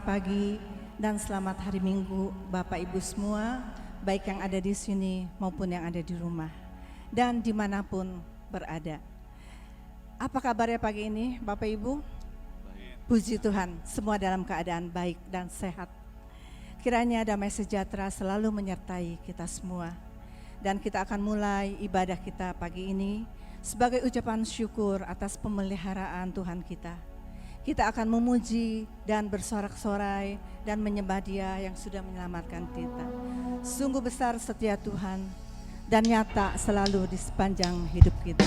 pagi dan selamat hari Minggu Bapak Ibu semua, baik yang ada di sini maupun yang ada di rumah dan dimanapun berada. Apa kabarnya pagi ini Bapak Ibu? Baik. Puji Tuhan, semua dalam keadaan baik dan sehat. Kiranya damai sejahtera selalu menyertai kita semua. Dan kita akan mulai ibadah kita pagi ini sebagai ucapan syukur atas pemeliharaan Tuhan kita. Kita akan memuji dan bersorak-sorai dan menyembah Dia yang sudah menyelamatkan kita. Sungguh besar setia Tuhan dan nyata selalu di sepanjang hidup kita.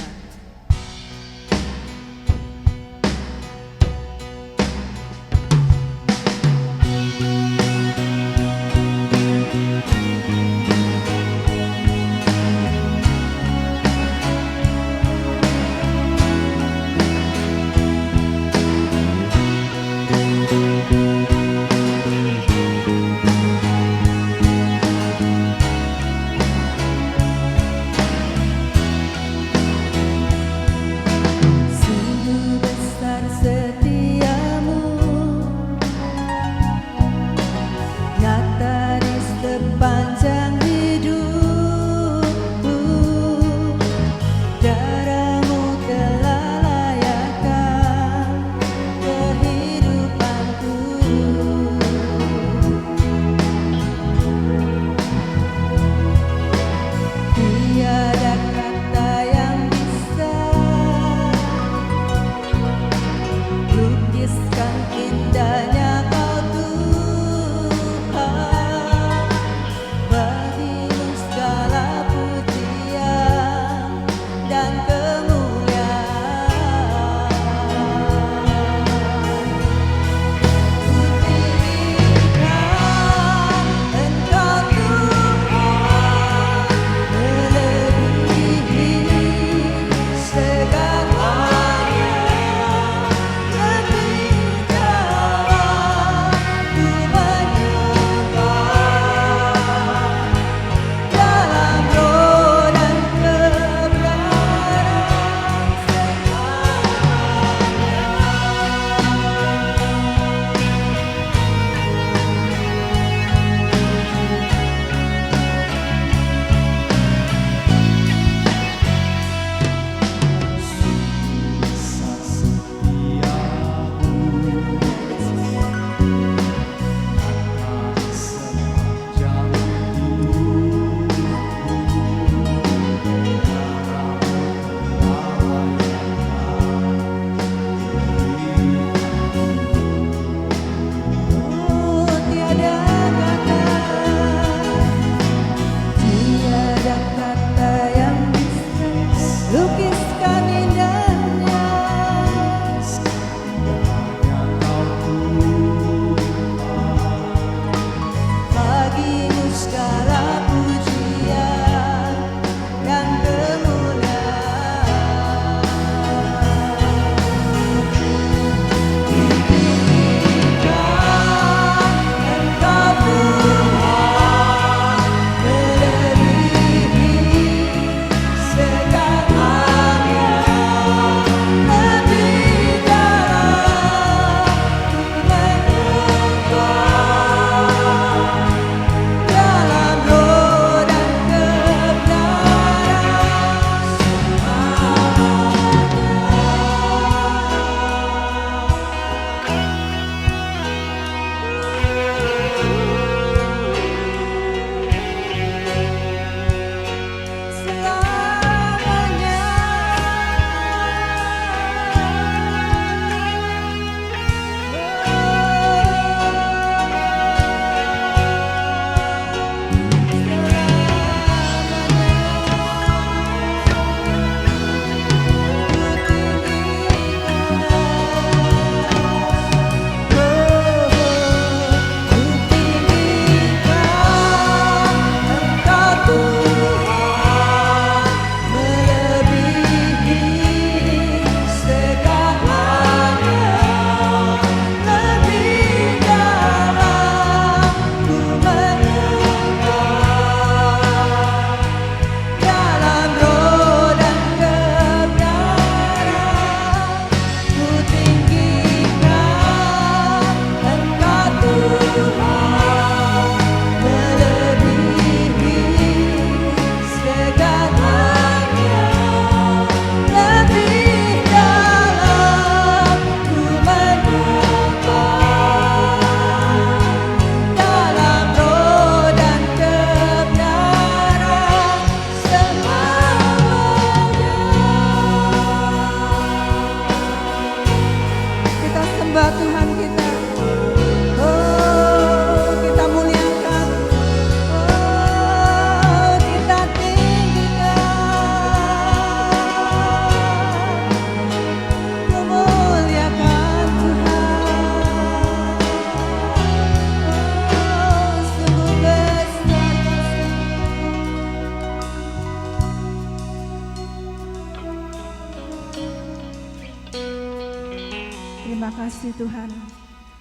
Terima kasih Tuhan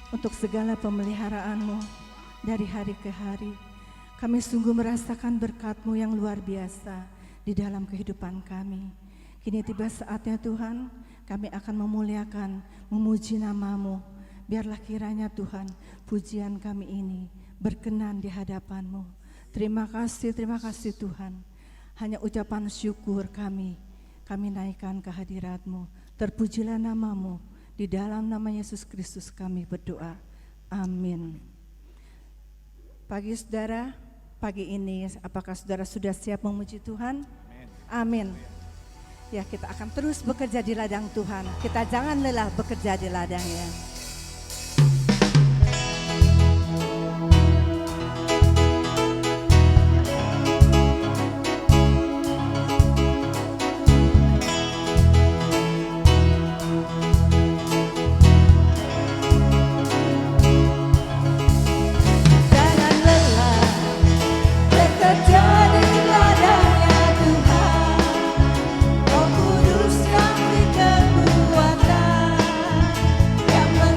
untuk segala pemeliharaan-Mu dari hari ke hari. Kami sungguh merasakan berkat-Mu yang luar biasa di dalam kehidupan kami. Kini tiba saatnya Tuhan, kami akan memuliakan, memuji nama-Mu. Biarlah kiranya Tuhan, pujian kami ini berkenan di hadapan-Mu. Terima kasih Tuhan. Hanya ucapan syukur kami naikkan ke hadirat-Mu. Terpujilah nama-Mu. Di dalam nama Yesus Kristus kami berdoa. Amin. Pagi saudara, pagi ini apakah saudara sudah siap memuji Tuhan? Amin. Ya, kita akan terus bekerja di ladang Tuhan. Kita jangan lelah bekerja di ladangnya. Yang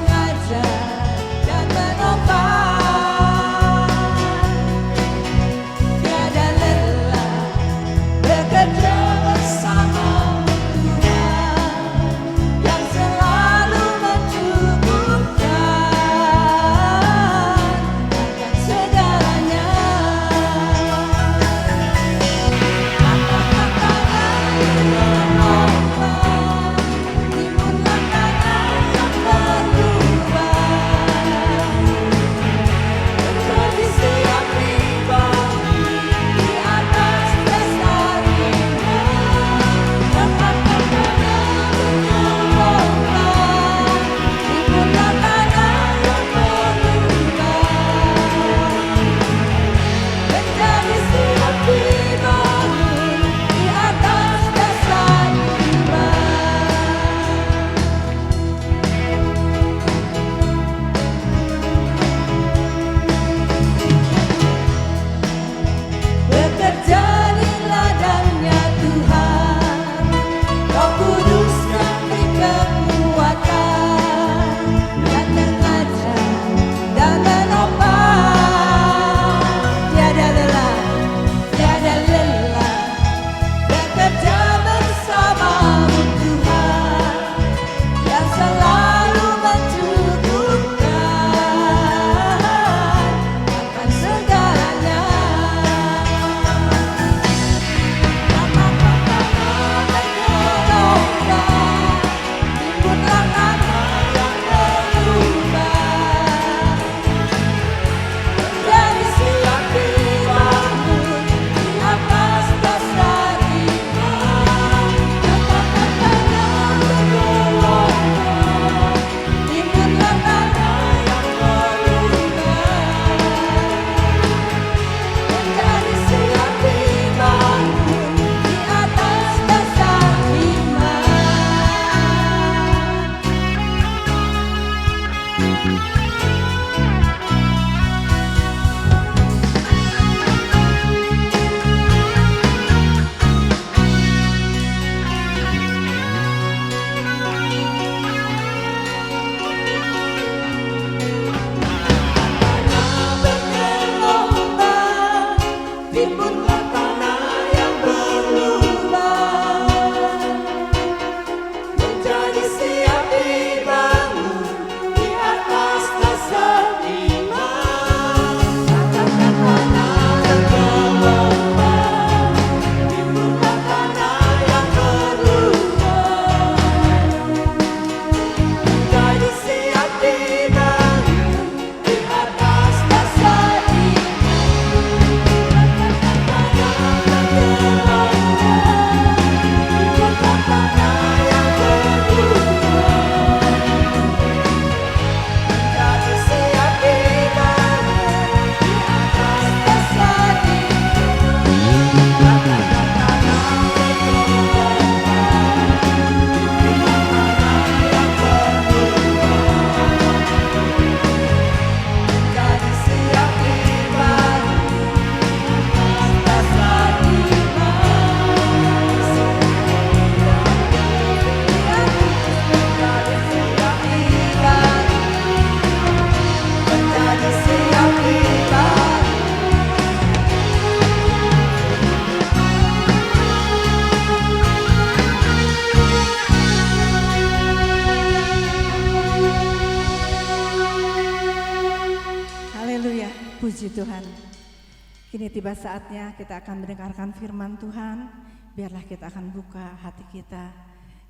Kini tiba saatnya kita akan mendengarkan firman Tuhan. Biarlah kita akan buka hati kita.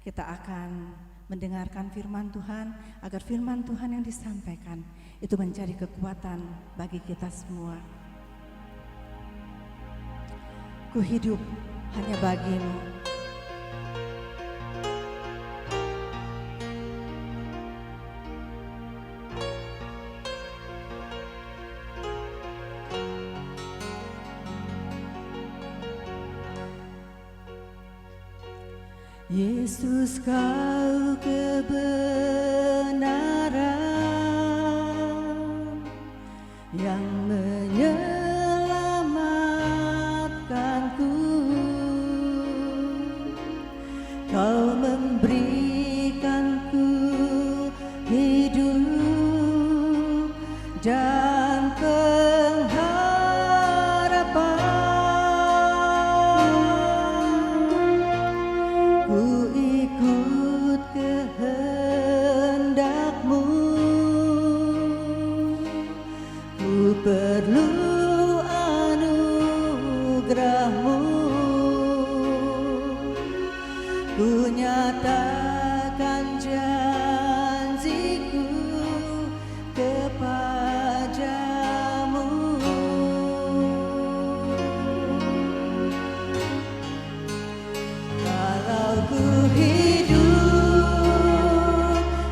Kita akan mendengarkan firman Tuhan agar firman Tuhan yang disampaikan itu menjadi kekuatan bagi kita semua. Ku hidup hanya bagimu. Yesus, kau kebenaran yang menyelamatkanku. Kau memberikanku hidup dan ku ikut kehendak-Mu, ku perlu anugerah-Mu, ku nyatakan janjiku kepadamu.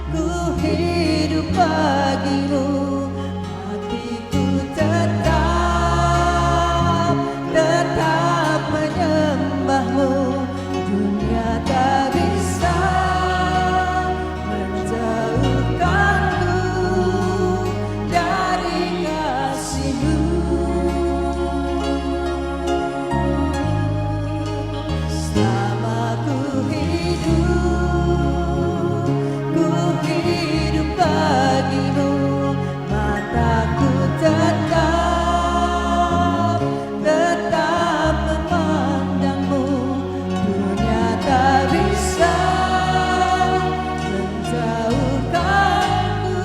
Ku hidup bagimu, hatiku tetap menyembah-Mu. Dunia tak bisa menjauhkanku dari kasih-Mu. Selama ku hidup bagimu, mataku tetap memandang-Mu. Dunia tak bisa menjauhkanku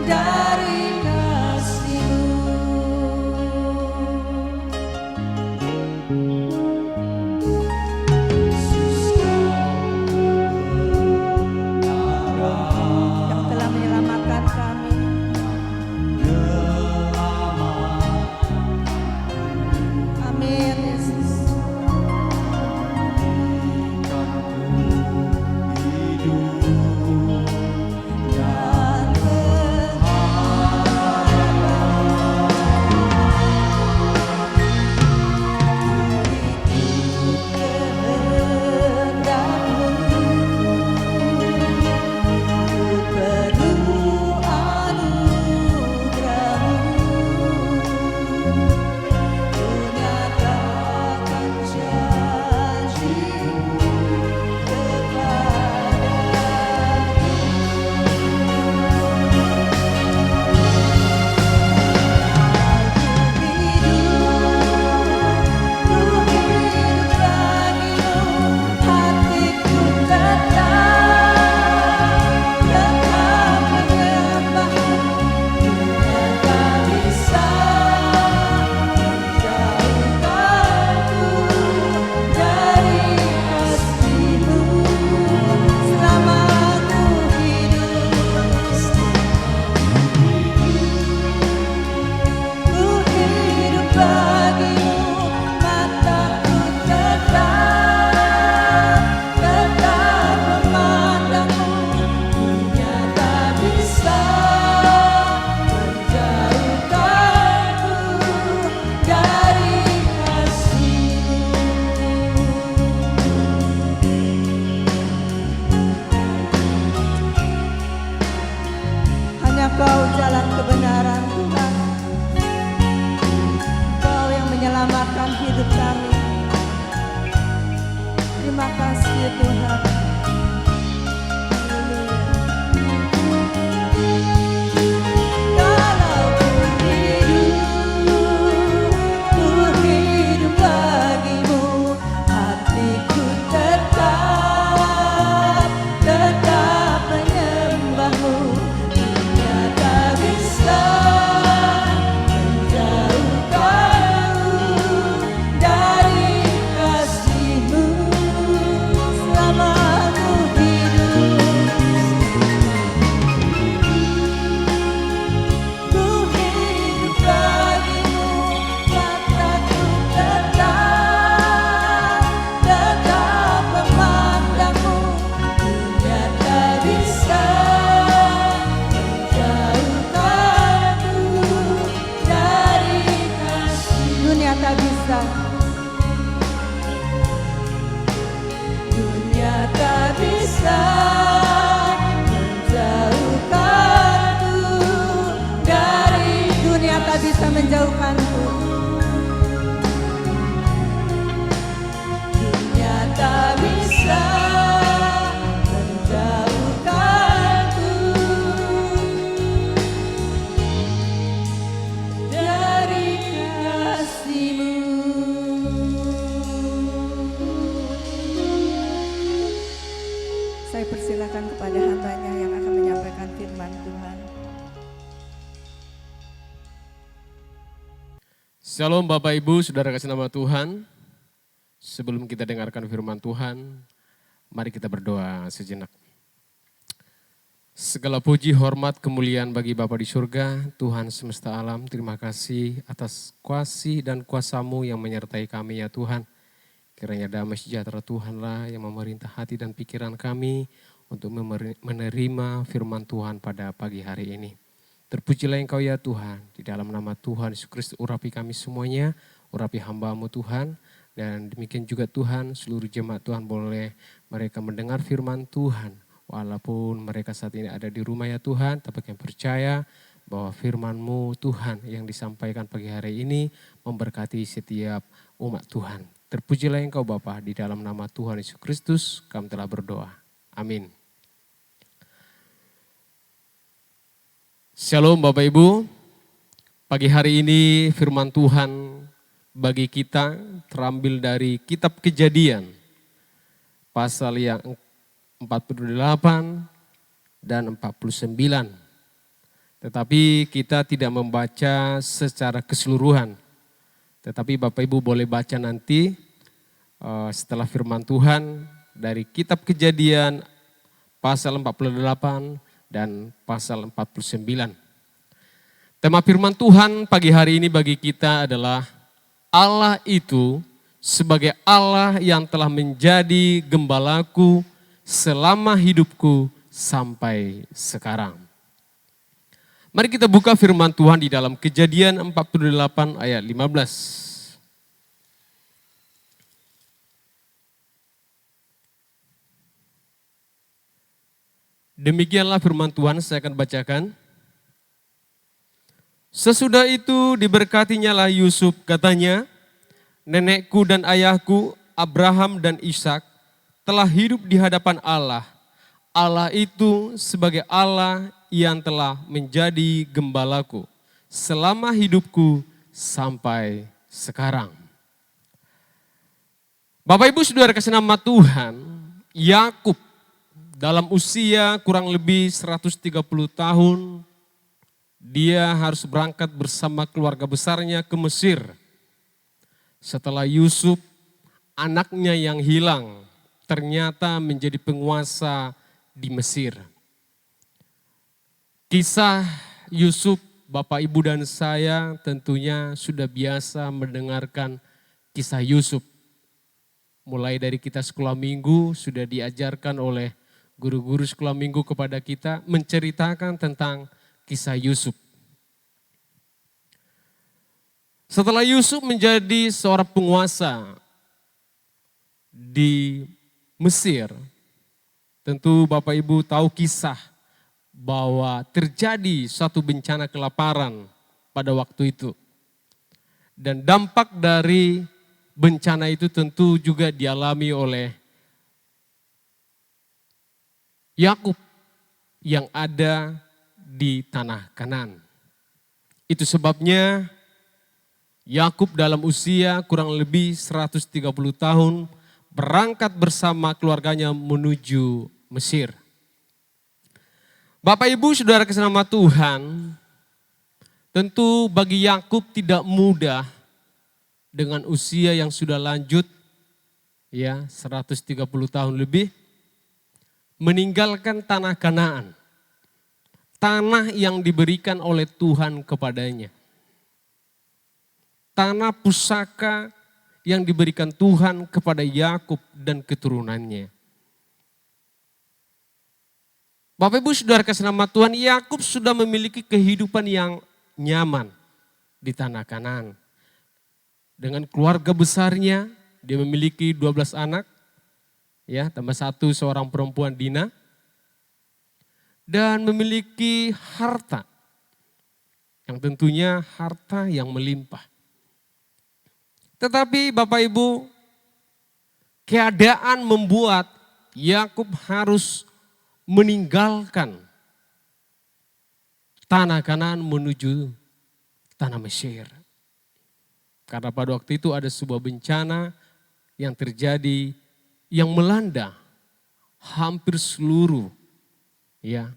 dari kasih-Mu. Yang telah menyelamatkan kami. Amin, Yesus. Kau jalan kebenaran, Tuhan. Kau yang menyelamatkan hidup kami. Terima kasih, Tuhan. Kalau ku hidup bagimu, hatiku tetap menyembah-Mu. Dunia tak bisa menjauhkan persilakan kepada hambanya yang akan menyampaikan firman Tuhan. Shalom Bapak Ibu, Saudara kasih nama Tuhan. Sebelum kita dengarkan firman Tuhan, mari kita berdoa sejenak. Segala puji, hormat, kemuliaan bagi Bapa di surga, Tuhan semesta alam, terima kasih atas kasih dan kuasa-Mu yang menyertai kami ya Tuhan. Kiranya damai sejahtera Tuhanlah yang memerintah hati dan pikiran kami untuk menerima firman Tuhan pada pagi hari ini. Terpujilah Engkau ya Tuhan, di dalam nama Tuhan Yesus Kristus urapi kami semuanya, urapi hamba-Mu Tuhan. Dan demikian juga Tuhan, seluruh jemaat Tuhan boleh mereka mendengar firman Tuhan. Walaupun mereka saat ini ada di rumah ya Tuhan, tapi yang percaya bahwa firman-Mu Tuhan yang disampaikan pagi hari ini memberkati setiap umat Tuhan. Terpujilah Engkau Bapa, di dalam nama Tuhan Yesus Kristus kami telah berdoa. Amin. Shalom Bapak Ibu, pagi hari ini firman Tuhan bagi kita terambil dari kitab Kejadian, pasal yang 48 dan 49. Tetapi kita tidak membaca secara keseluruhan. Tetapi Bapak Ibu boleh baca nanti setelah firman Tuhan dari kitab Kejadian pasal 48 dan pasal 49. Tema firman Tuhan pagi hari ini bagi kita adalah Allah itu sebagai Allah yang telah menjadi gembalaku selama hidupku sampai sekarang. Mari kita buka firman Tuhan di dalam Kejadian 48 ayat 15. Demikianlah firman Tuhan, saya akan bacakan. Sesudah itu diberkatinya lah Yusuf, katanya, nenekku dan ayahku Abraham dan Ishak telah hidup di hadapan Allah. Allah itu sebagai Allah yang telah menjadi gembalaku selama hidupku sampai sekarang. Bapak Ibu Saudara kasih nama Tuhan, Yakub dalam usia kurang lebih 130 tahun, dia harus berangkat bersama keluarga besarnya ke Mesir. Setelah Yusuf, anaknya yang hilang, ternyata menjadi penguasa di Mesir. Kisah Yusuf, Bapak Ibu dan saya tentunya sudah biasa mendengarkan kisah Yusuf. Mulai dari kita sekolah minggu sudah diajarkan oleh guru-guru sekolah minggu kepada kita menceritakan tentang kisah Yusuf. Setelah Yusuf menjadi seorang penguasa di Mesir, tentu Bapak Ibu tahu kisah bahwa terjadi suatu bencana kelaparan pada waktu itu. Dan dampak dari bencana itu tentu juga dialami oleh Yakub yang ada di tanah Kanaan. Itu sebabnya Yakub dalam usia kurang lebih 130 tahun berangkat bersama keluarganya menuju Mesir. Bapak Ibu Saudara kasih nama Tuhan, tentu bagi Yakub tidak mudah dengan usia yang sudah lanjut ya 130 tahun lebih meninggalkan tanah Kanaan. Tanah yang diberikan oleh Tuhan kepadanya. Tanah pusaka yang diberikan Tuhan kepada Yakub dan keturunannya. Bapak Ibu Saudara kasih nama Tuhan, Yakub sudah memiliki kehidupan yang nyaman di tanah Kanaan. Dengan keluarga besarnya, dia memiliki 12 anak, ya, tambah satu seorang perempuan Dina, dan memiliki harta, yang tentunya harta yang melimpah. Tetapi Bapak Ibu, keadaan membuat Yakub harus meninggalkan tanah Kanaan menuju tanah Mesir. Karena pada waktu itu ada sebuah bencana yang terjadi yang melanda hampir seluruh ya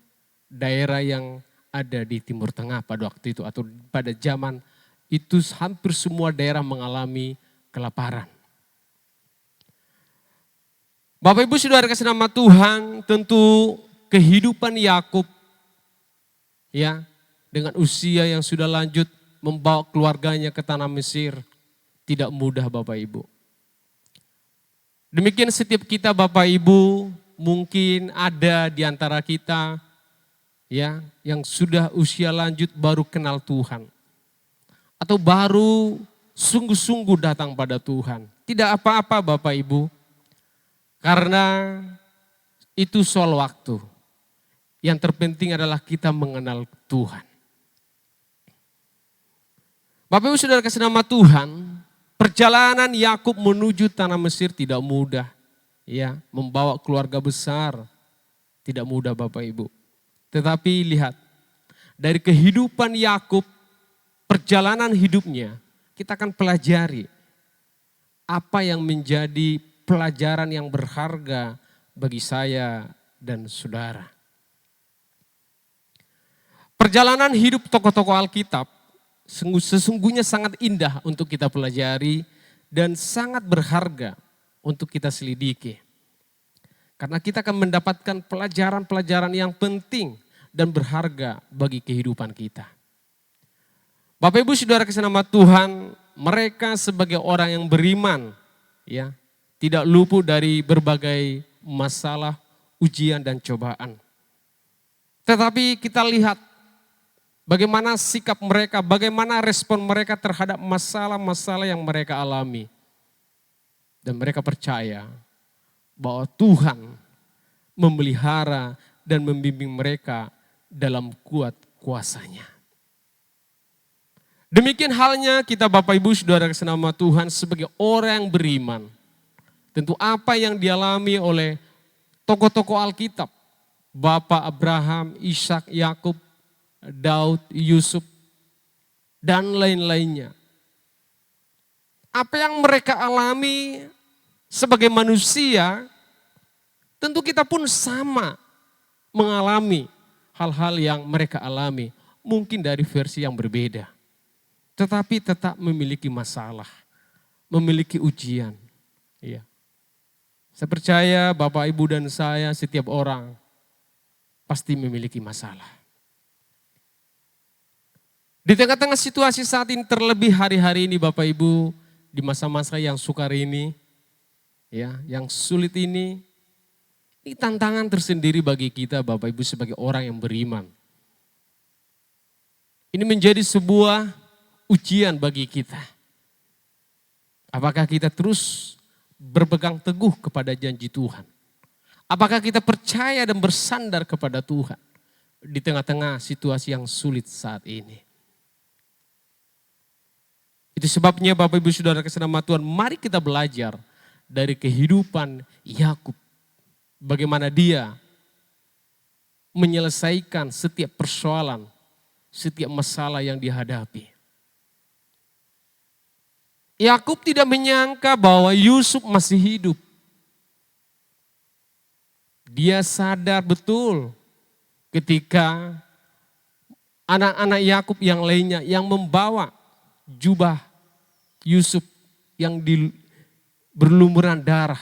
daerah yang ada di Timur Tengah pada waktu itu atau pada zaman itu hampir semua daerah mengalami kelaparan. Bapak Ibu Saudara kasih nama Tuhan, tentu kehidupan Yakub ya dengan usia yang sudah lanjut membawa keluarganya ke tanah Mesir tidak mudah Bapak Ibu. Demikian setiap kita Bapak Ibu, mungkin ada di antara kita ya yang sudah usia lanjut baru kenal Tuhan. Atau baru sungguh-sungguh datang pada Tuhan. Tidak apa-apa Bapak Ibu, karena itu soal waktu. Yang terpenting adalah kita mengenal Tuhan. Bapak Ibu Saudara kasih nama Tuhan, perjalanan Yakub menuju tanah Mesir tidak mudah. Ya, membawa keluarga besar tidak mudah Bapak Ibu. Tetapi lihat, dari kehidupan Yakub, perjalanan hidupnya, kita akan pelajari apa yang menjadi pelajaran yang berharga bagi saya dan saudara. Perjalanan hidup tokoh-tokoh Alkitab sesungguhnya sangat indah untuk kita pelajari dan sangat berharga untuk kita selidiki. Karena kita akan mendapatkan pelajaran-pelajaran yang penting dan berharga bagi kehidupan kita. Bapak Ibu Saudara kasih nama Tuhan, mereka sebagai orang yang beriman ya, tidak luput dari berbagai masalah, ujian dan cobaan. Tetapi kita lihat bagaimana sikap mereka, bagaimana respon mereka terhadap masalah-masalah yang mereka alami. Dan mereka percaya bahwa Tuhan memelihara dan membimbing mereka dalam kuat kuasa-Nya. Demikian halnya kita Bapak Ibu Saudara kasih nama Tuhan sebagai orang yang beriman. Tentu apa yang dialami oleh tokoh-tokoh Alkitab, Bapak Abraham, Ishak, Yakub, Daud, Yusuf, dan lain-lainnya. Apa yang mereka alami sebagai manusia, tentu kita pun sama mengalami hal-hal yang mereka alami. Mungkin dari versi yang berbeda. Tetapi tetap memiliki masalah, memiliki ujian. Ya. Saya percaya Bapak, Ibu, dan saya setiap orang pasti memiliki masalah. Di tengah-tengah situasi saat ini, terlebih hari-hari ini Bapak Ibu, di masa-masa yang sukar ini, ya, yang sulit ini tantangan tersendiri bagi kita Bapak Ibu sebagai orang yang beriman. Ini menjadi sebuah ujian bagi kita. Apakah kita terus berpegang teguh kepada janji Tuhan? Apakah kita percaya dan bersandar kepada Tuhan di tengah-tengah situasi yang sulit saat ini? Itu sebabnya Bapak Ibu Saudara kasih nama Tuhan, mari kita belajar dari kehidupan Yakub. Bagaimana dia menyelesaikan setiap persoalan, setiap masalah yang dihadapi. Yakub tidak menyangka bahwa Yusuf masih hidup. Dia sadar betul ketika anak-anak Yakub yang lainnya yang membawa jubah Yusuf yang berlumuran darah.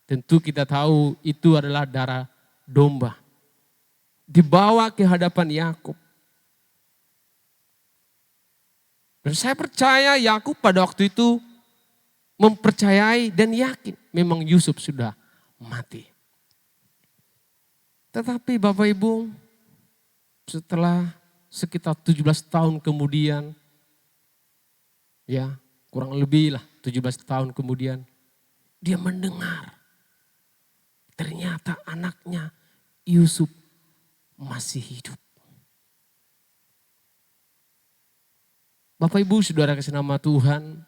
Tentu kita tahu itu adalah darah domba. Dibawa ke hadapan Yakub. Dan saya percaya Yakub pada waktu itu mempercayai dan yakin memang Yusuf sudah mati. Tetapi Bapak Ibu, setelah sekitar 17 tahun kemudian, ya kurang lebih lah 17 tahun kemudian, dia mendengar ternyata anaknya Yusuf masih hidup. Bapak Ibu Saudara kasih nama Tuhan,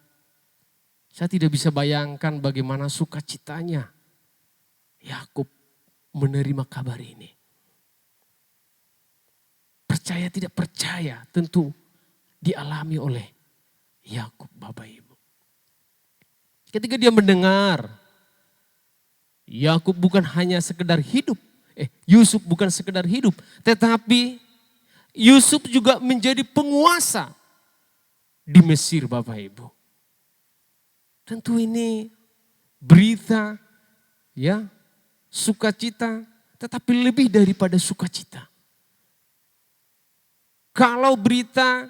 saya tidak bisa bayangkan bagaimana sukacitanya Yakub menerima kabar ini. Percaya tidak percaya tentu dialami oleh Yakub Bapak Ibu. Ketika dia mendengar Yakub bukan hanya sekedar hidup. Yusuf bukan sekedar hidup. Tetapi Yusuf juga menjadi penguasa di Mesir, Bapak Ibu. Tentu ini berita ya, sukacita, tetapi lebih daripada sukacita. Kalau berita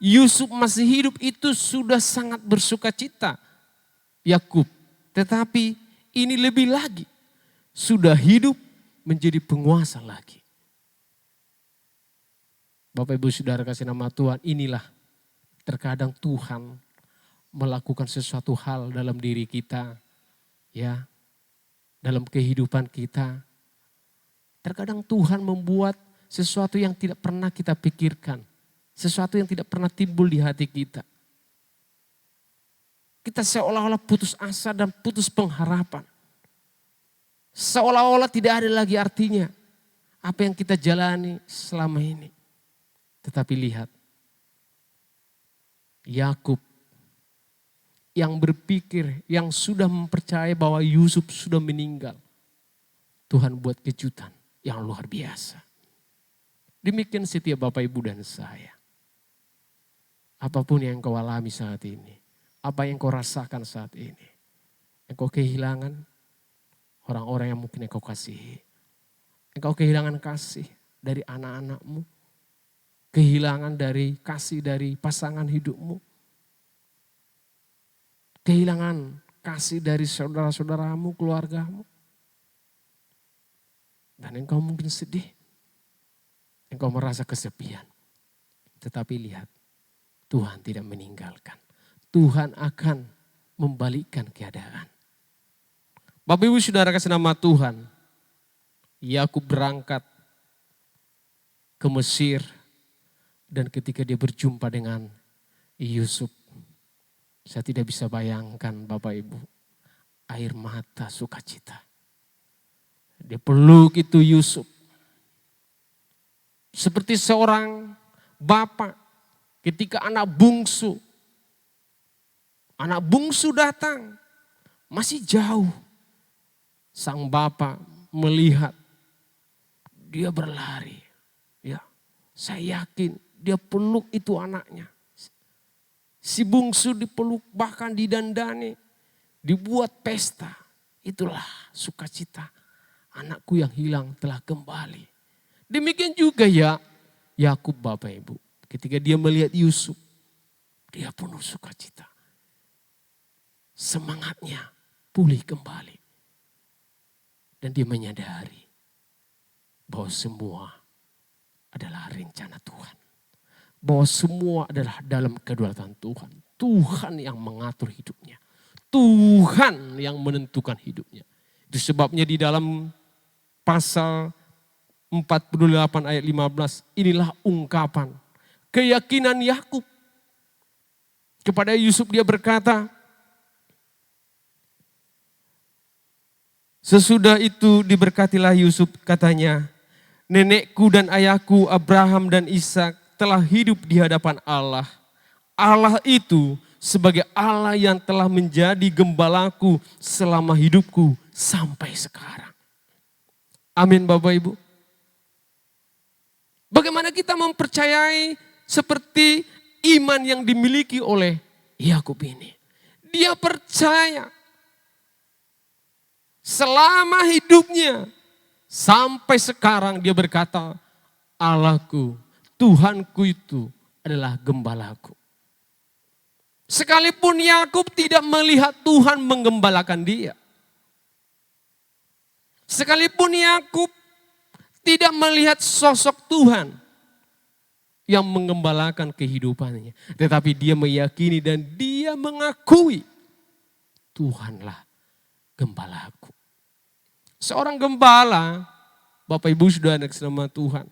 Yusuf masih hidup itu sudah sangat bersukacita Yakub. Tetapi ini lebih lagi, sudah hidup menjadi penguasa lagi. Bapak Ibu Saudara kasih nama Tuhan, inilah terkadang Tuhan melakukan sesuatu hal dalam diri kita, ya, dalam kehidupan kita. Terkadang Tuhan membuat sesuatu yang tidak pernah kita pikirkan, sesuatu yang tidak pernah timbul di hati kita. Kita seolah-olah putus asa dan putus pengharapan. Seolah-olah tidak ada lagi artinya apa yang kita jalani selama ini. Tetapi lihat, Yakub yang berpikir, yang sudah mempercayai bahwa Yusuf sudah meninggal, Tuhan buat kejutan yang luar biasa. Demikian setiap Bapak Ibu dan saya. Apapun yang kau alami saat ini, apa yang kau rasakan saat ini, engkau kehilangan orang-orang yang mungkin engkau kasihi. Engkau kehilangan kasih dari anak-anakmu, kehilangan dari kasih dari pasangan hidupmu, kehilangan kasih dari saudara-saudaramu, keluargamu. Dan engkau mungkin sedih, engkau merasa kesepian. Tetapi lihat, Tuhan tidak meninggalkan. Tuhan akan membalikkan keadaan. Bapak Ibu Saudara kasih nama Tuhan, Yakub berangkat ke Mesir dan ketika dia berjumpa dengan Yusuf, saya tidak bisa bayangkan Bapak Ibu, air mata sukacita. Dia peluk itu Yusuf. Seperti seorang bapak ketika anak bungsu datang, masih jauh. Sang bapak melihat, dia berlari. Ya, saya yakin dia peluk itu anaknya. Si bungsu dipeluk, bahkan didandani, dibuat pesta. Itulah sukacita. Anakku yang hilang telah kembali. Demikian juga ya Yakub Bapak Ibu. Ketika dia melihat Yusuf, dia penuh sukacita. Semangatnya pulih kembali. Dan dia menyadari bahwa semua adalah rencana Tuhan. Bahwa semua adalah dalam kedaulatan Tuhan. Tuhan yang mengatur hidupnya. Tuhan yang menentukan hidupnya. Itu sebabnya di dalam pasal 48 ayat 15, inilah ungkapan keyakinan Yakub. Kepada Yusuf dia berkata, sesudah itu diberkatilah Yusuf, katanya, nenekku dan ayahku Abraham dan Ishak telah hidup di hadapan Allah. Allah itu sebagai Allah yang telah menjadi gembalaku selama hidupku sampai sekarang. Amin Bapak Ibu. Bagaimana kita mempercayai seperti iman yang dimiliki oleh Yakub ini. Dia percaya selama hidupnya sampai sekarang dia berkata, Allahku, Tuhanku itu adalah gembalaku. Sekalipun Yakub tidak melihat Tuhan menggembalakan dia. Sekalipun Yakub tidak melihat sosok Tuhan yang menggembalakan kehidupannya. Tetapi dia meyakini dan dia mengakui Tuhanlah gembalaku. Seorang gembala, Bapak Ibu sudah anak nama Tuhan.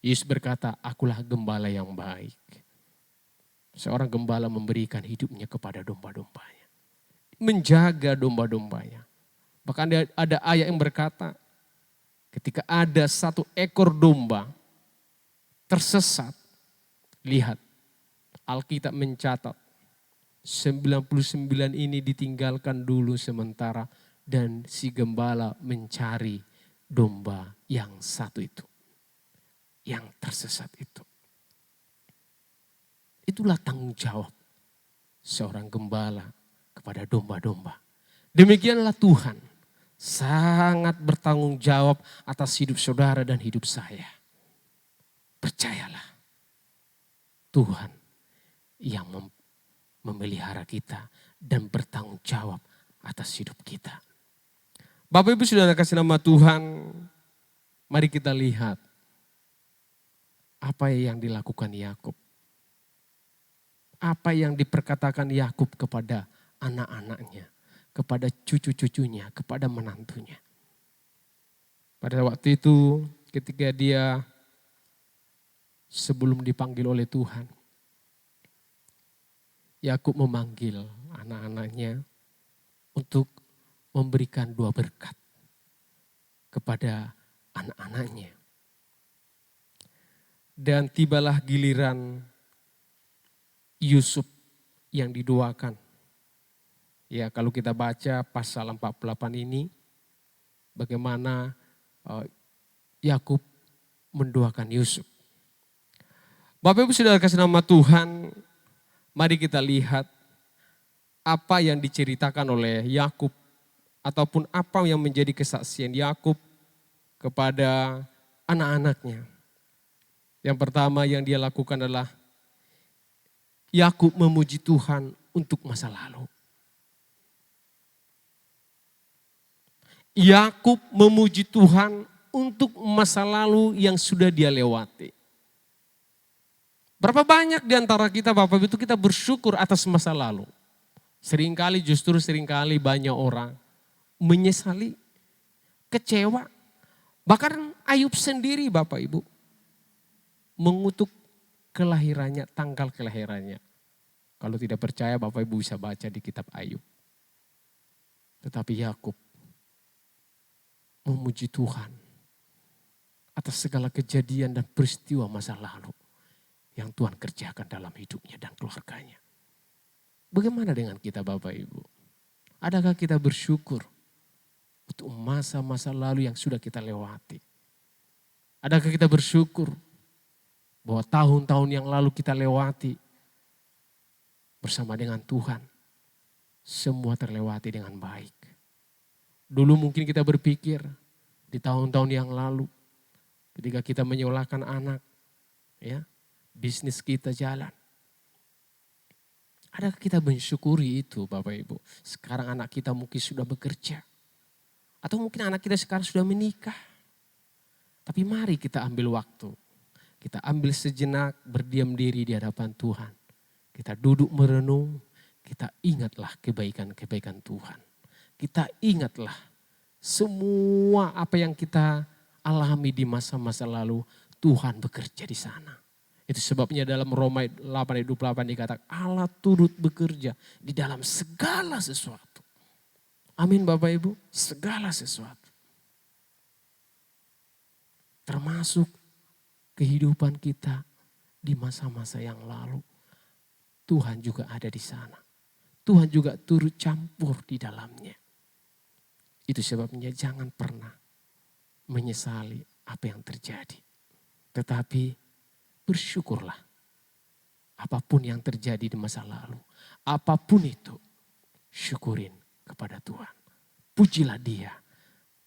Yesus berkata, akulah gembala yang baik. Seorang gembala memberikan hidupnya kepada domba-dombanya. Menjaga domba-dombanya. Bahkan ada ayat yang berkata, ketika ada satu ekor domba tersesat, lihat Alkitab mencatat 99 ini ditinggalkan dulu sementara dan si gembala mencari domba yang satu itu, yang tersesat itu. Itulah tanggung jawab seorang gembala kepada domba-domba. Demikianlah Tuhan sangat bertanggung jawab atas hidup saudara dan hidup saya. Percayalah, Tuhan yang memelihara kita dan bertanggung jawab atas hidup kita. Bapak Ibu Saudara kasih nama Tuhan, mari kita lihat apa yang dilakukan Yakub. Apa yang diperkatakan Yakub kepada anak-anaknya, kepada cucu-cucunya, kepada menantunya. Pada waktu itu ketika dia sebelum dipanggil oleh Tuhan, Yakub memanggil anak-anaknya untuk memberikan 2 berkat kepada anak-anaknya. Dan tibalah giliran Yusuf yang didoakan. Ya, kalau kita baca pasal 48 ini, bagaimana Yakub mendoakan Yusuf. Bapak Ibu Saudara kasih nama Tuhan, mari kita lihat apa yang diceritakan oleh Yakub ataupun apa yang menjadi kesaksian Yakub kepada anak-anaknya. Yang pertama yang dia lakukan adalah Yakub memuji Tuhan untuk masa lalu. Yakub memuji Tuhan untuk masa lalu yang sudah dia lewati. Berapa banyak di antara kita Bapak Ibu itu kita bersyukur atas masa lalu. Seringkali banyak orang menyesali, kecewa. Bahkan Ayub sendiri Bapak Ibu mengutuk kelahirannya, tanggal kelahirannya. Kalau tidak percaya Bapak Ibu bisa baca di kitab Ayub. Tetapi Yakub memuji Tuhan atas segala kejadian dan peristiwa masa lalu yang Tuhan kerjakan dalam hidupnya dan keluarganya. Bagaimana dengan kita Bapak Ibu? Adakah kita bersyukur untuk masa-masa lalu yang sudah kita lewati? Adakah kita bersyukur bahwa tahun-tahun yang lalu kita lewati bersama dengan Tuhan, semua terlewati dengan baik. Dulu mungkin kita berpikir di tahun-tahun yang lalu, ketika kita menyekolahkan anak, ya, bisnis kita jalan. Adakah kita mensyukuri itu Bapak Ibu? Sekarang anak kita mungkin sudah bekerja. Atau mungkin anak kita sekarang sudah menikah. Tapi mari kita ambil waktu. Kita ambil sejenak berdiam diri di hadapan Tuhan. Kita duduk merenung, kita ingatlah kebaikan-kebaikan Tuhan. Kita ingatlah semua apa yang kita alami di masa-masa lalu, Tuhan bekerja di sana. Itu sebabnya dalam Roma 8:28 dikatakan Allah turut bekerja di dalam segala sesuatu. Amin Bapak Ibu, segala sesuatu. Termasuk kehidupan kita di masa-masa yang lalu. Tuhan juga ada di sana. Tuhan juga turut campur di dalamnya. Itu sebabnya jangan pernah menyesali apa yang terjadi. Tetapi bersyukurlah apapun yang terjadi di masa lalu. Apapun itu, syukurin kepada Tuhan. Pujilah Dia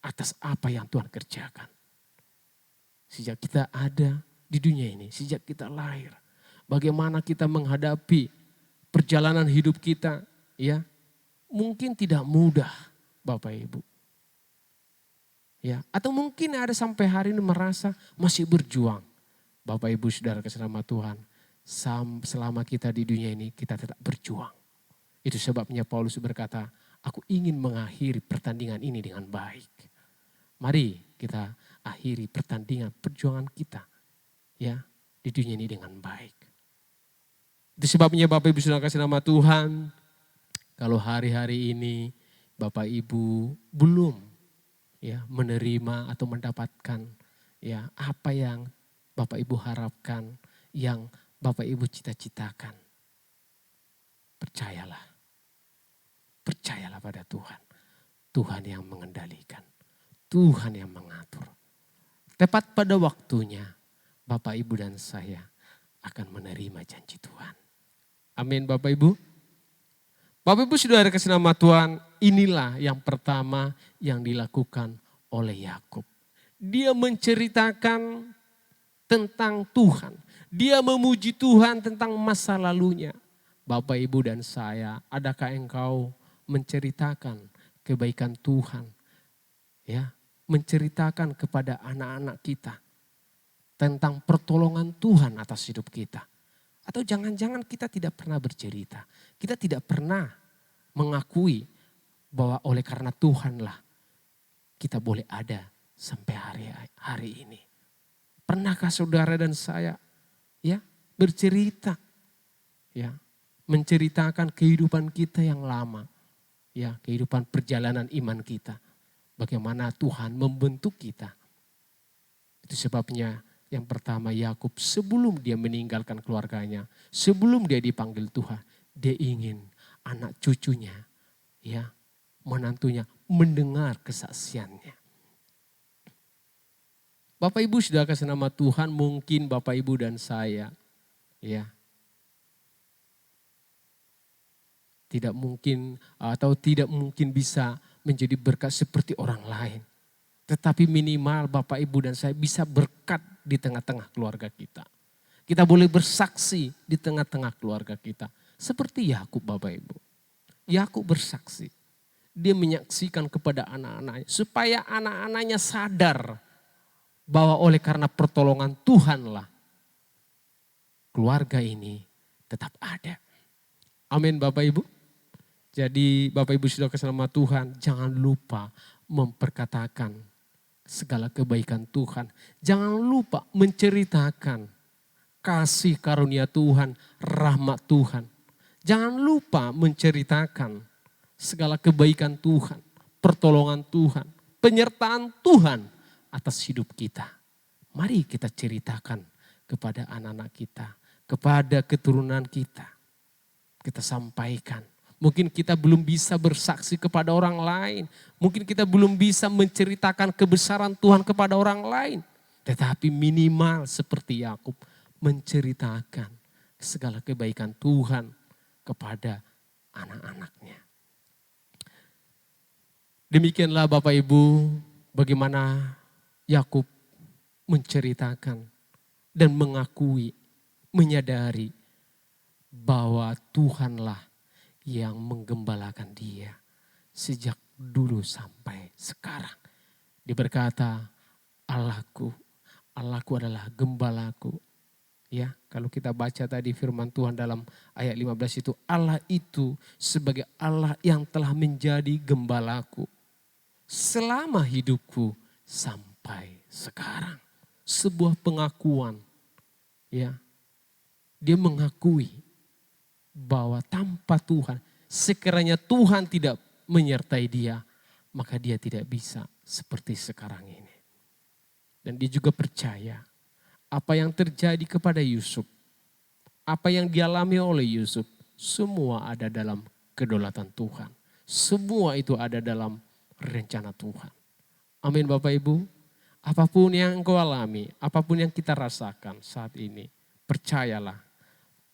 atas apa yang Tuhan kerjakan. Sejak kita ada di dunia ini, sejak kita lahir, bagaimana kita menghadapi perjalanan hidup kita, ya, mungkin tidak mudah, Bapak Ibu. Ya, atau mungkin ada sampai hari ini merasa masih berjuang. Bapak Ibu Saudara kasih nama Tuhan, selama kita di dunia ini kita tetap berjuang. Itu sebabnya Paulus berkata, aku ingin mengakhiri pertandingan ini dengan baik. Mari kita akhiri pertandingan perjuangan kita, ya, di dunia ini dengan baik. Itu sebabnya Bapak Ibu Saudara kasih nama Tuhan, kalau hari-hari ini Bapak Ibu belum, ya, menerima atau mendapatkan, ya, apa yang Bapak Ibu harapkan, yang Bapak Ibu cita-citakan, percayalah pada Tuhan. Tuhan yang mengendalikan. Tuhan yang mengatur. Tepat pada waktunya Bapak Ibu dan saya akan menerima janji Tuhan. Amin Bapak Ibu. Bapak Ibu Saudara kasih nama Tuhan, inilah yang pertama yang dilakukan oleh Yakub. Dia menceritakan tentang Tuhan. Dia memuji Tuhan tentang masa lalunya. Bapak Ibu dan saya, adakah engkau menceritakan kebaikan Tuhan? Ya, menceritakan kepada anak-anak kita tentang pertolongan Tuhan atas hidup kita. Atau jangan-jangan kita tidak pernah bercerita. Kita tidak pernah mengakui bahwa oleh karena Tuhanlah kita boleh ada sampai hari ini. Pernahkah saudara dan saya ya bercerita, ya menceritakan kehidupan kita yang lama, ya kehidupan perjalanan iman kita. Bagaimana Tuhan membentuk kita. Itu sebabnya yang pertama Yakub sebelum dia meninggalkan keluarganya, sebelum dia dipanggil Tuhan, dia ingin anak cucunya, ya menantunya mendengar kesaksiannya. Bapak Ibu sudah kasih nama Tuhan, mungkin Bapak Ibu dan saya, ya tidak mungkin atau tidak mungkin bisa menjadi berkat seperti orang lain. Tetapi minimal Bapak Ibu dan saya bisa berkat di tengah-tengah keluarga kita. Kita boleh bersaksi di tengah-tengah keluarga kita. Seperti Yakub Bapak Ibu. Yakub bersaksi. Dia menyaksikan kepada anak-anaknya. Supaya anak-anaknya sadar bahwa oleh karena pertolongan Tuhanlah keluarga ini tetap ada. Amin Bapak Ibu. Jadi Bapak Ibu sudah kasih nama Tuhan, jangan lupa memperkatakan segala kebaikan Tuhan. Jangan lupa menceritakan kasih karunia Tuhan, rahmat Tuhan. Jangan lupa menceritakan segala kebaikan Tuhan, pertolongan Tuhan, penyertaan Tuhan atas hidup kita. Mari kita ceritakan kepada anak-anak kita, kepada keturunan kita. Kita sampaikan. Mungkin kita belum bisa bersaksi kepada orang lain. Mungkin kita belum bisa menceritakan kebesaran Tuhan kepada orang lain. Tetapi minimal seperti Yakub menceritakan segala kebaikan Tuhan kepada anak-anaknya. Demikianlah Bapak Ibu bagaimana Yakub menceritakan dan mengakui, menyadari bahwa Tuhanlah yang menggembalakan dia sejak dulu sampai sekarang. Dia berkata, Allahku adalah gembalaku. Ya, kalau kita baca tadi firman Tuhan dalam ayat 15 itu, Allah itu sebagai Allah yang telah menjadi gembalaku selama hidupku sampai sekarang. Sebuah pengakuan, ya. Dia mengakui bahwa tanpa Tuhan, sekiranya Tuhan tidak menyertai dia, maka dia tidak bisa seperti sekarang ini. Dan dia juga percaya apa yang terjadi kepada Yusuf, apa yang dialami oleh Yusuf, semua ada dalam kedaulatan Tuhan. Semua itu ada dalam rencana Tuhan. Amin Bapak Ibu. Apapun yang engkau alami, apapun yang kita rasakan saat ini, percayalah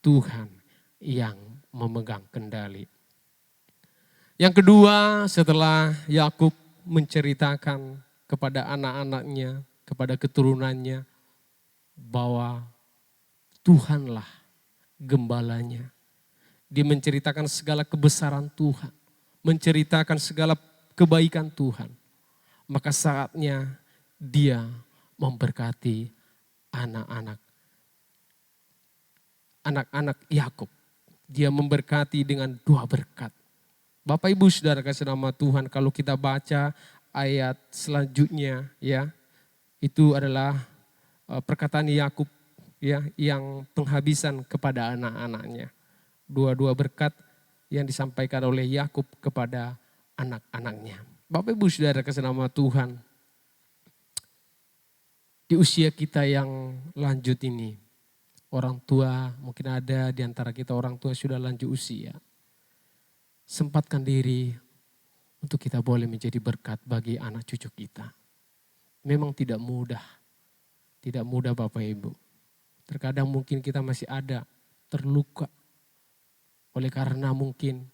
Tuhan yang memegang kendali. Yang kedua, setelah Yakub menceritakan kepada anak-anaknya, kepada keturunannya, bahwa Tuhanlah gembalanya. Dia menceritakan segala kebesaran Tuhan, menceritakan segala kebaikan Tuhan. Maka saatnya dia memberkati anak-anak Yakub. Dia memberkati dengan 2 berkat. Bapak Ibu Saudara kasih nama Tuhan, kalau kita baca ayat selanjutnya ya, itu adalah perkataan Yakub ya yang penghabisan kepada anak-anaknya. 2 berkat yang disampaikan oleh Yakub kepada anak-anaknya. Bapak Ibu Saudara kasih nama Tuhan, di usia kita yang lanjut ini, orang tua, mungkin ada di antara kita orang tua sudah lanjut usia. Sempatkan diri untuk kita boleh menjadi berkat bagi anak cucu kita. Memang tidak mudah Bapak Ibu. Terkadang mungkin kita masih ada terluka oleh karena mungkin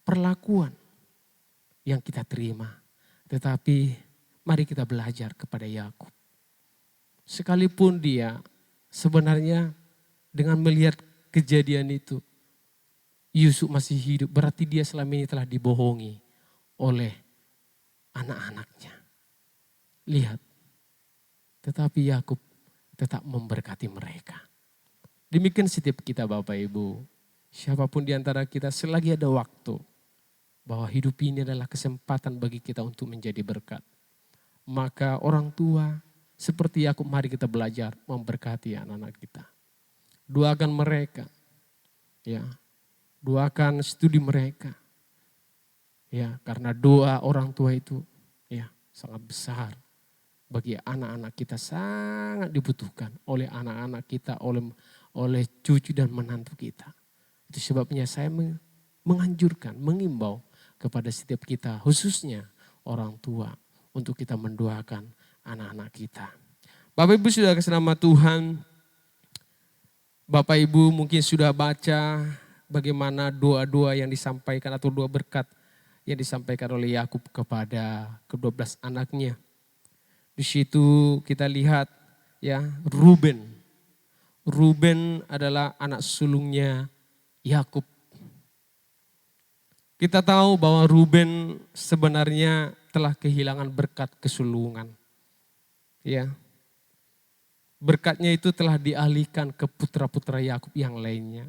perlakuan yang kita terima. Tetapi mari kita belajar kepada Yakub. Sekalipun dia sebenarnya dengan melihat kejadian itu, Yusuf masih hidup, berarti dia selama ini telah dibohongi oleh anak-anaknya. Lihat, tetapi Yakub tetap memberkati mereka. Demikian setiap kita Bapak Ibu, siapapun di antara kita selagi ada waktu, bahwa hidup ini adalah kesempatan bagi kita untuk menjadi berkat. Maka orang tua seperti Yakub, mari kita belajar memberkati anak-anak kita. Doakan mereka, ya. Doakan studi mereka. Ya, karena doa orang tua itu ya sangat besar bagi anak-anak kita, sangat dibutuhkan oleh anak-anak kita, oleh cucu dan menantu kita. Itu sebabnya saya menganjurkan, mengimbau kepada setiap kita, khususnya orang tua, untuk kita mendoakan anak-anak kita. Bapak Ibu sudah kasih nama Tuhan, Bapak Ibu mungkin sudah baca bagaimana doa-doa yang disampaikan atau doa berkat yang disampaikan oleh Yakub kepada ke-12 anaknya. Di situ kita lihat ya Ruben. Ruben adalah anak sulungnya Yakub. Kita tahu bahwa Ruben sebenarnya telah kehilangan berkat kesulungan. Ya. Berkatnya itu telah dialihkan ke putra-putra Yakub yang lainnya.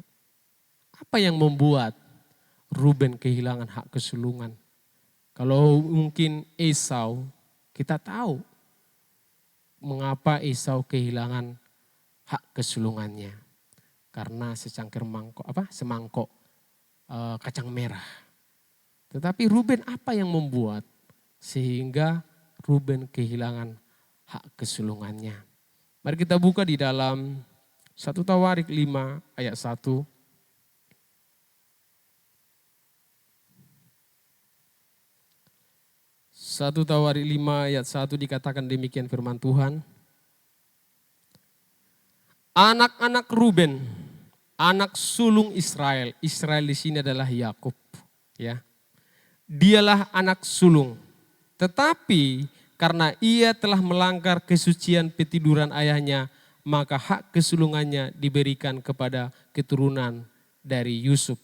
Apa yang membuat Ruben kehilangan hak kesulungan? Kalau mungkin Esau, kita tahu mengapa Esau kehilangan hak kesulungannya. Karena secangkir semangkok kacang merah. Tetapi Ruben apa yang membuat sehingga Ruben kehilangan hak kesulungannya? Mari kita buka di dalam 1 Tawarik 5 ayat 1. 1 Tawarik 5 ayat 1 dikatakan demikian firman Tuhan. Anak-anak Ruben, anak sulung Israel. Israel di sini adalah Yakub, ya. Dialah anak sulung. Tetapi karena ia telah melanggar kesucian petiduran ayahnya, maka hak kesulungannya diberikan kepada keturunan dari Yusuf,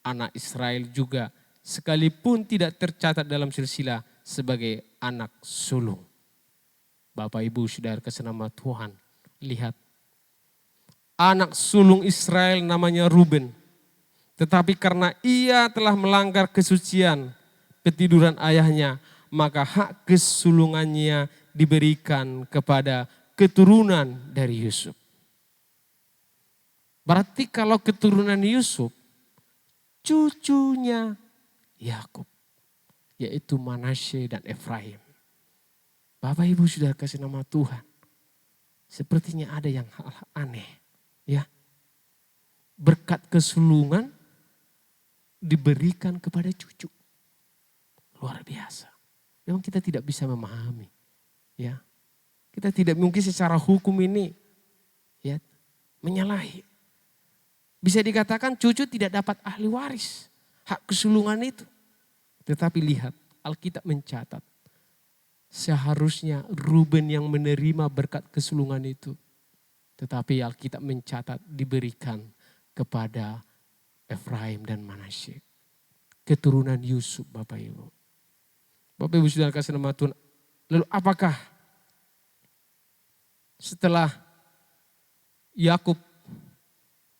anak Israel juga, sekalipun tidak tercatat dalam silsilah sebagai anak sulung. Bapak Ibu Saudara kasih nama Tuhan, lihat. Anak sulung Israel namanya Ruben. Tetapi karena ia telah melanggar kesucian petiduran ayahnya, maka hak kesulungannya diberikan kepada keturunan dari Yusuf. Berarti kalau keturunan Yusuf, cucunya Yakub, yaitu Manasye dan Efraim. Bapak Ibu sudah kasih nama Tuhan. Sepertinya ada yang hal aneh. Ya, berkat kesulungan diberikan kepada cucu. Luar biasa. Memang kita tidak bisa memahami. Ya, kita tidak mungkin secara hukum ini ya menyalahi. Bisa dikatakan cucu tidak dapat ahli waris hak kesulungan itu. Tetapi lihat, Alkitab mencatat seharusnya Ruben yang menerima berkat kesulungan itu. Tetapi Alkitab mencatat diberikan kepada Efraim dan Manasye. Keturunan Yusuf, Bapak Ibu. Bapak Ibu sudah kasih nama Tuhan. Lalu apakah setelah Yakub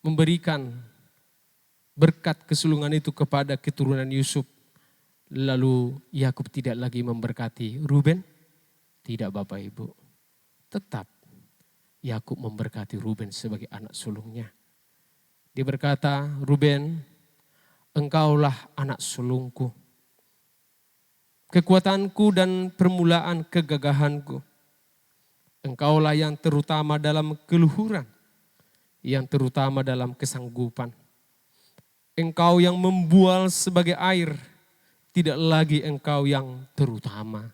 memberikan berkat kesulungan itu kepada keturunan Yusuf, lalu Yakub tidak lagi memberkati Ruben? Tidak Bapak Ibu. Tetap Yakub memberkati Ruben sebagai anak sulungnya. Dia berkata, Ruben, engkaulah anak sulungku, kekuatanku dan permulaan kegagahanku. Engkaulah yang terutama dalam keluhuran, yang terutama dalam kesanggupan. Engkau yang membual sebagai air, tidak lagi engkau yang terutama.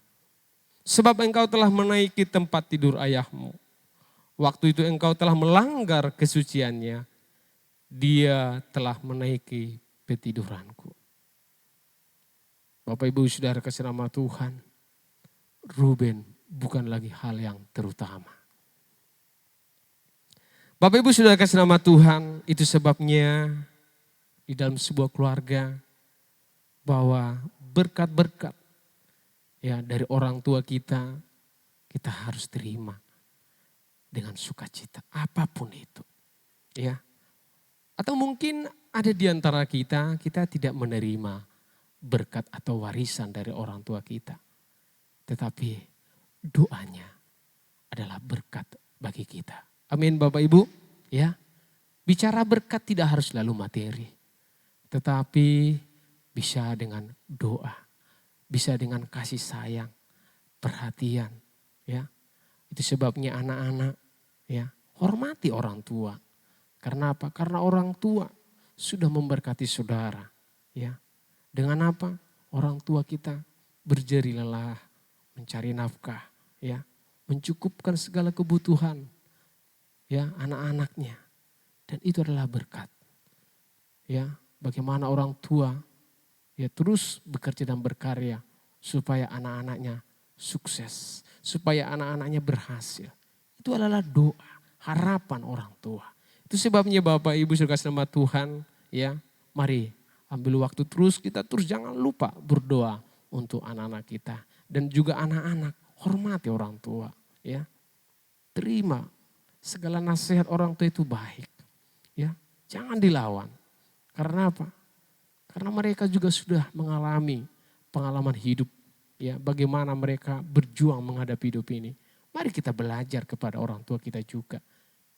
Sebab engkau telah menaiki tempat tidur ayahmu. Waktu itu engkau telah melanggar kesuciannya. Dia telah menaiki petiduranku. Bapak Ibu Saudara kasih nama Tuhan, Ruben bukan lagi hal yang terutama. Bapak Ibu Saudara kasih nama Tuhan, itu sebabnya di dalam sebuah keluarga bahwa berkat-berkat ya dari orang tua kita harus terima dengan sukacita apapun itu. Ya. Atau mungkin ada di antara kita tidak menerima berkat atau warisan dari orang tua kita. Tetapi doanya adalah berkat bagi kita. Amin Bapak Ibu. Ya. Bicara berkat tidak harus selalu materi. Tetapi bisa dengan doa. Bisa dengan kasih sayang, perhatian, ya. Itu sebabnya anak-anak, ya, hormati orang tua. Karena apa? Karena orang tua sudah memberkati saudara, ya. Dengan apa? Orang tua kita berjeri lelah, mencari nafkah, ya, mencukupkan segala kebutuhan, ya, anak-anaknya. Dan itu adalah berkat, ya. Bagaimana orang tua ya terus bekerja dan berkarya supaya anak-anaknya sukses, supaya anak-anaknya berhasil. Itu adalah doa, harapan orang tua. Itu sebabnya Bapak Ibu saudara kasih nama Tuhan, ya, mari ambil waktu kita terus jangan lupa berdoa untuk anak-anak kita dan juga anak-anak, hormati orang tua, ya. Terima segala nasihat orang tua itu baik, ya. Jangan dilawan. Karena apa? Karena mereka juga sudah mengalami pengalaman hidup. Ya, bagaimana mereka berjuang menghadapi hidup ini. Mari kita belajar kepada orang tua kita juga.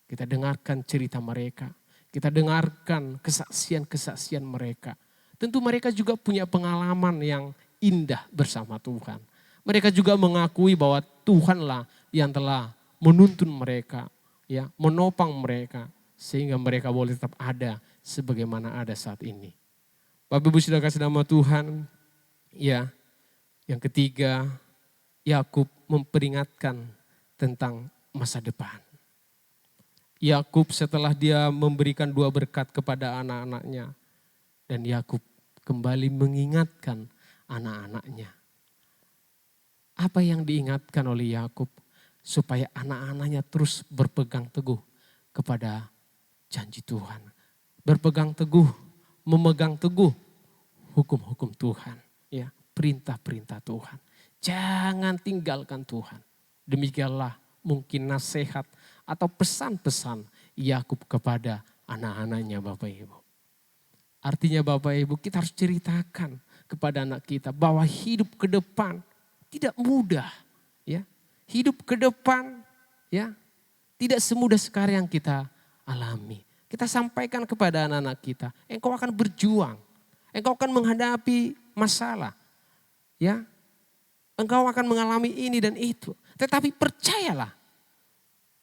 Kita dengarkan cerita mereka. Kita dengarkan kesaksian-kesaksian mereka. Tentu mereka juga punya pengalaman yang indah bersama Tuhan. Mereka juga mengakui bahwa Tuhanlah yang telah menuntun mereka. Ya, menopang mereka. Sehingga mereka boleh tetap ada sebagaimana ada saat ini. Bapak Ibu sudah kasih nama Tuhan, ya. Yang ketiga, Yakub memperingatkan tentang masa depan. Yakub setelah dia memberikan 2 berkat kepada anak-anaknya, dan Yakub kembali mengingatkan anak-anaknya. Apa yang diingatkan oleh Yakub supaya anak-anaknya terus berpegang teguh kepada janji Tuhan, berpegang teguh, memegang teguh hukum-hukum Tuhan, ya, perintah-perintah Tuhan. Jangan tinggalkan Tuhan. Demikianlah mungkin nasihat atau pesan-pesan Yakub kepada anak-anaknya Bapak Ibu. Artinya Bapak Ibu kita harus ceritakan kepada anak kita bahwa hidup ke depan tidak mudah, ya. Hidup ke depan, ya, tidak semudah sekarang yang kita alami. Kita sampaikan kepada anak-anak kita, engkau akan berjuang, engkau akan menghadapi masalah, ya, engkau akan mengalami ini dan itu. Tetapi percayalah,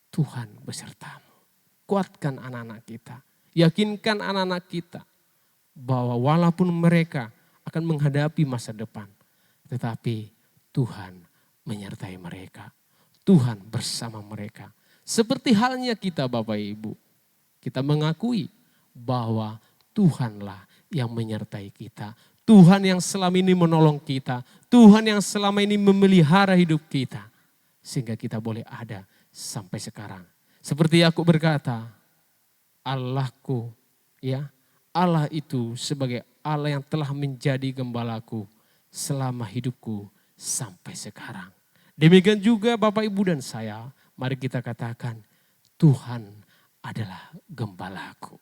Tuhan besertamu. Kuatkan anak-anak kita, yakinkan anak-anak kita bahwa walaupun mereka akan menghadapi masa depan, tetapi Tuhan menyertai mereka, Tuhan bersama mereka. Seperti halnya kita Bapak Ibu. Kita mengakui bahwa Tuhanlah yang menyertai kita. Tuhan yang selama ini menolong kita. Tuhan yang selama ini memelihara hidup kita. Sehingga kita boleh ada sampai sekarang. Seperti Yakub berkata, Allahku, ya, Allah itu sebagai Allah yang telah menjadi gembalaku selama hidupku sampai sekarang. Demikian juga Bapak Ibu dan saya, mari kita katakan Tuhan adalah gembalaku.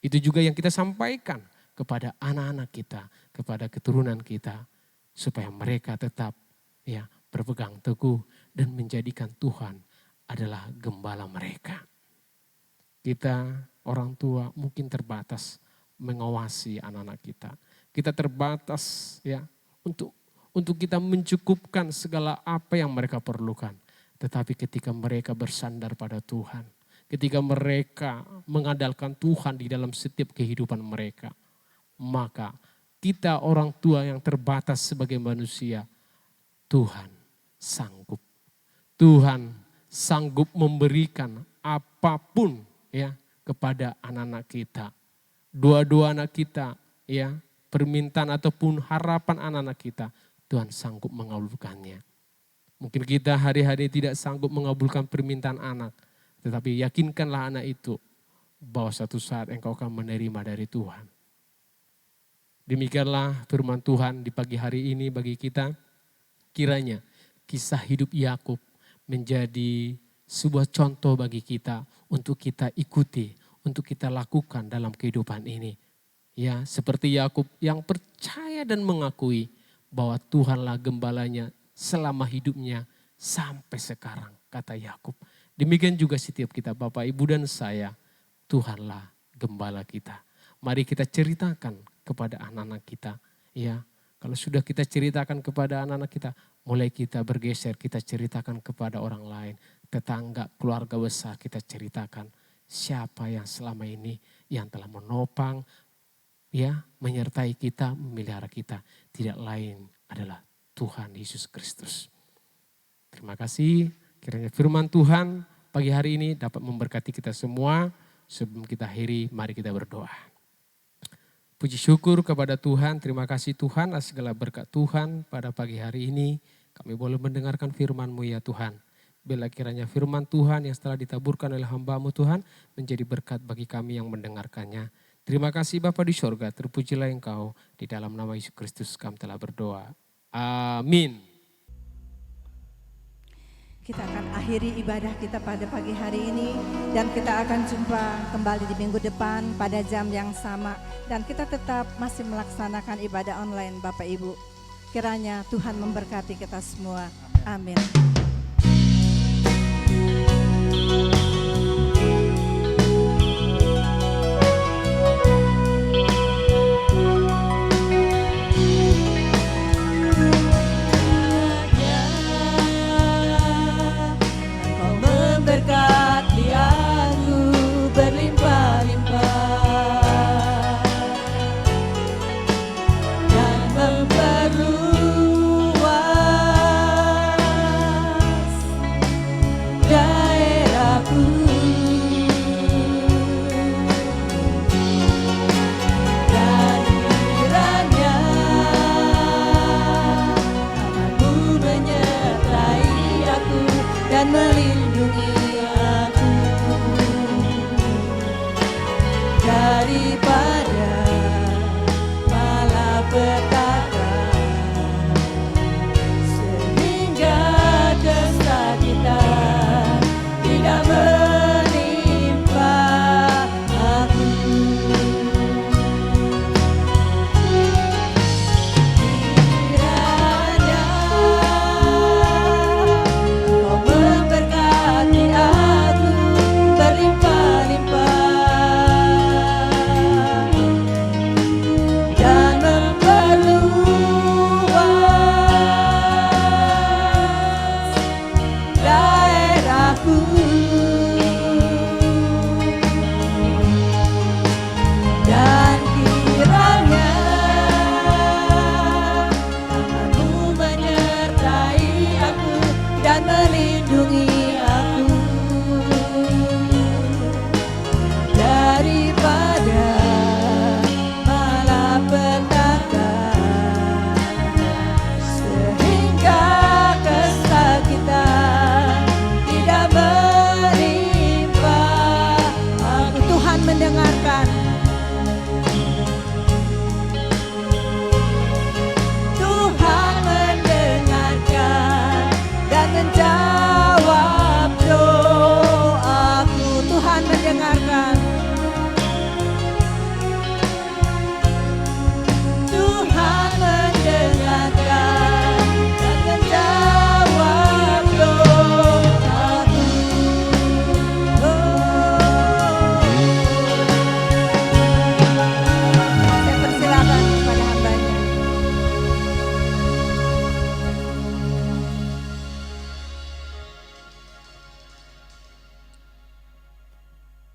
Itu juga yang kita sampaikan kepada anak-anak kita, kepada keturunan kita, supaya mereka tetap, ya, berpegang teguh dan menjadikan Tuhan adalah gembala mereka. Kita orang tua mungkin terbatas mengawasi anak-anak kita. Kita terbatas, ya, untuk kita mencukupkan segala apa yang mereka perlukan. Tetapi ketika mereka bersandar pada Tuhan, ketika mereka mengandalkan Tuhan di dalam setiap kehidupan mereka, maka kita orang tua yang terbatas sebagai manusia, Tuhan sanggup. Tuhan sanggup memberikan apapun ya kepada anak-anak kita. Dua-dua anak kita ya, permintaan ataupun harapan anak-anak kita, Tuhan sanggup mengabulkannya. Mungkin kita hari-hari tidak sanggup mengabulkan permintaan anak, tetapi yakinkanlah anak itu bahwa suatu saat engkau akan menerima dari Tuhan. Demikianlah firman Tuhan di pagi hari ini bagi kita. Kiranya kisah hidup Yakub menjadi sebuah contoh bagi kita untuk kita ikuti, untuk kita lakukan dalam kehidupan ini. Ya, seperti Yakub yang percaya dan mengakui bahwa Tuhanlah gembalanya selama hidupnya sampai sekarang, kata Yakub. Demikian juga setiap kita Bapak, Ibu dan saya, Tuhanlah gembala kita. Mari kita ceritakan kepada anak-anak kita. Ya, kalau sudah kita ceritakan kepada anak-anak kita, mulai kita bergeser, kita ceritakan kepada orang lain. Tetangga, keluarga besar kita ceritakan. Siapa yang selama ini yang telah menopang, ya, menyertai kita, memelihara kita. Tidak lain adalah Tuhan Yesus Kristus. Terima kasih. Kiranya firman Tuhan pagi hari ini dapat memberkati kita semua. Sebelum kita akhiri, mari kita berdoa. Puji syukur kepada Tuhan, terima kasih Tuhan atas segala berkat Tuhan pada pagi hari ini. Kami boleh mendengarkan firman-Mu ya Tuhan. Bila kiranya firman Tuhan yang setelah ditaburkan oleh hamba-Mu Tuhan menjadi berkat bagi kami yang mendengarkannya. Terima kasih Bapa di sorga, terpujilah Engkau. Di dalam nama Yesus Kristus kami telah berdoa. Amin. Kita akan akhiri ibadah kita pada pagi hari ini dan kita akan jumpa kembali di minggu depan pada jam yang sama dan kita tetap masih melaksanakan ibadah online Bapak Ibu. Kiranya Tuhan memberkati kita semua. Amin.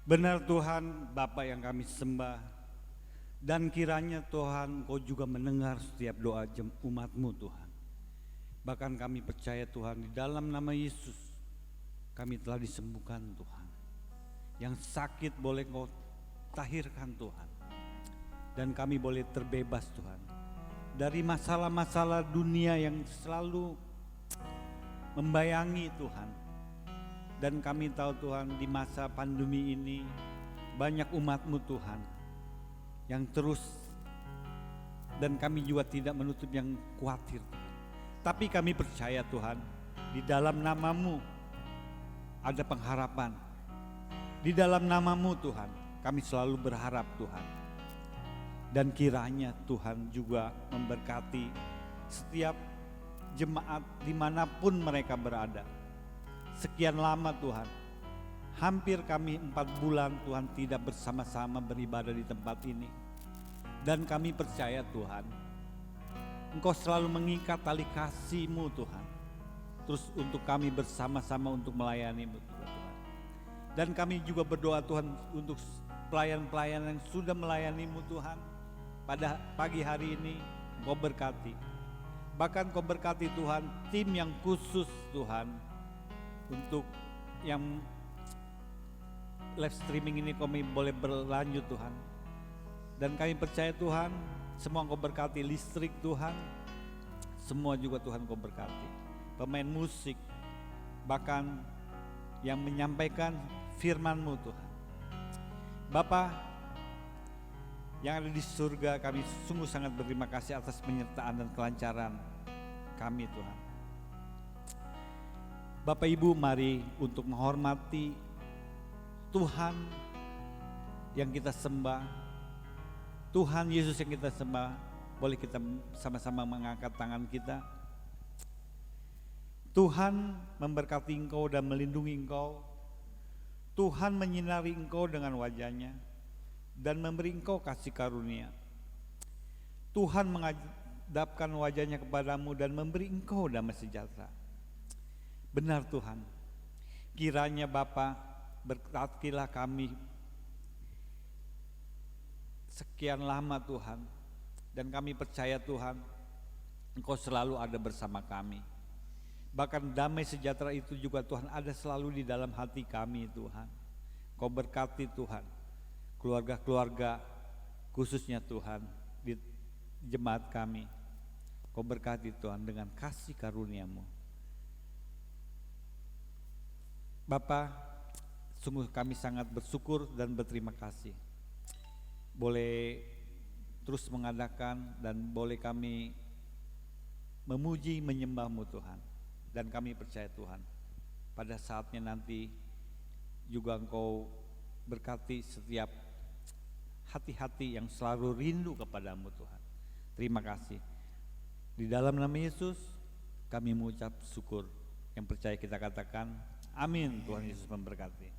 Benar Tuhan, Bapa yang kami sembah, Dan kiranya Tuhan Kau juga mendengar setiap doa umat-Mu Tuhan. Bahkan kami percaya Tuhan, di dalam nama Yesus kami telah disembuhkan Tuhan. Yang sakit boleh Kau tahirkan Tuhan. Dan kami boleh terbebas Tuhan dari masalah-masalah dunia yang selalu membayangi Tuhan. Dan kami tahu Tuhan, di masa pandemi ini banyak umat-Mu Tuhan yang terus, dan kami juga tidak menutup yang khawatir Tuhan. Tapi kami percaya Tuhan, di dalam nama-Mu ada pengharapan. Di dalam nama-Mu Tuhan kami selalu berharap Tuhan. Dan kiranya Tuhan juga memberkati setiap jemaat dimanapun mereka berada. Sekian lama Tuhan, hampir kami 4 bulan Tuhan tidak bersama-sama beribadah di tempat ini. Dan kami percaya Tuhan, Engkau selalu mengikat tali kasih-Mu Tuhan. Terus untuk kami bersama-sama untuk melayani-Mu Tuhan. Dan kami juga berdoa Tuhan untuk pelayan-pelayan yang sudah melayani-Mu Tuhan. Pada pagi hari ini Engkau berkati. Bahkan Engkau berkati Tuhan tim yang khusus Tuhan untuk yang live streaming ini kami boleh berlanjut Tuhan. Dan kami percaya Tuhan, semua Engkau berkati, listrik Tuhan, semua juga Tuhan Engkau berkati. Pemain musik, bahkan yang menyampaikan firman-Mu Tuhan. Bapa yang ada di surga, kami sungguh sangat berterima kasih atas penyertaan dan kelancaran kami Tuhan. Bapak Ibu, mari untuk menghormati Tuhan yang kita sembah, Tuhan Yesus yang kita sembah. Boleh kita sama-sama mengangkat tangan kita. Tuhan memberkati engkau dan melindungi engkau. Tuhan menyinari engkau dengan wajah-Nya dan memberi engkau kasih karunia. Tuhan menghadapkan wajah-Nya kepadamu dan memberi engkau damai sejahtera. Benar Tuhan, kiranya Bapa berkatilah kami sekian lama Tuhan, dan kami percaya Tuhan, Engkau selalu ada bersama kami. Bahkan damai sejahtera itu juga Tuhan ada selalu di dalam hati kami Tuhan. Engkau berkati Tuhan, keluarga-keluarga khususnya Tuhan di jemaat kami. Engkau berkati Tuhan dengan kasih karunia-Mu. Bapa, sungguh kami sangat bersyukur dan berterima kasih. Boleh terus mengadakan dan boleh kami memuji menyembah-Mu Tuhan. Dan kami percaya Tuhan, pada saatnya nanti juga Engkau berkati setiap hati-hati yang selalu rindu kepadamu Tuhan. Terima kasih. Di dalam nama Yesus kami mengucap syukur. Yang percaya kita katakan amin. Tuhan Yesus memberkati.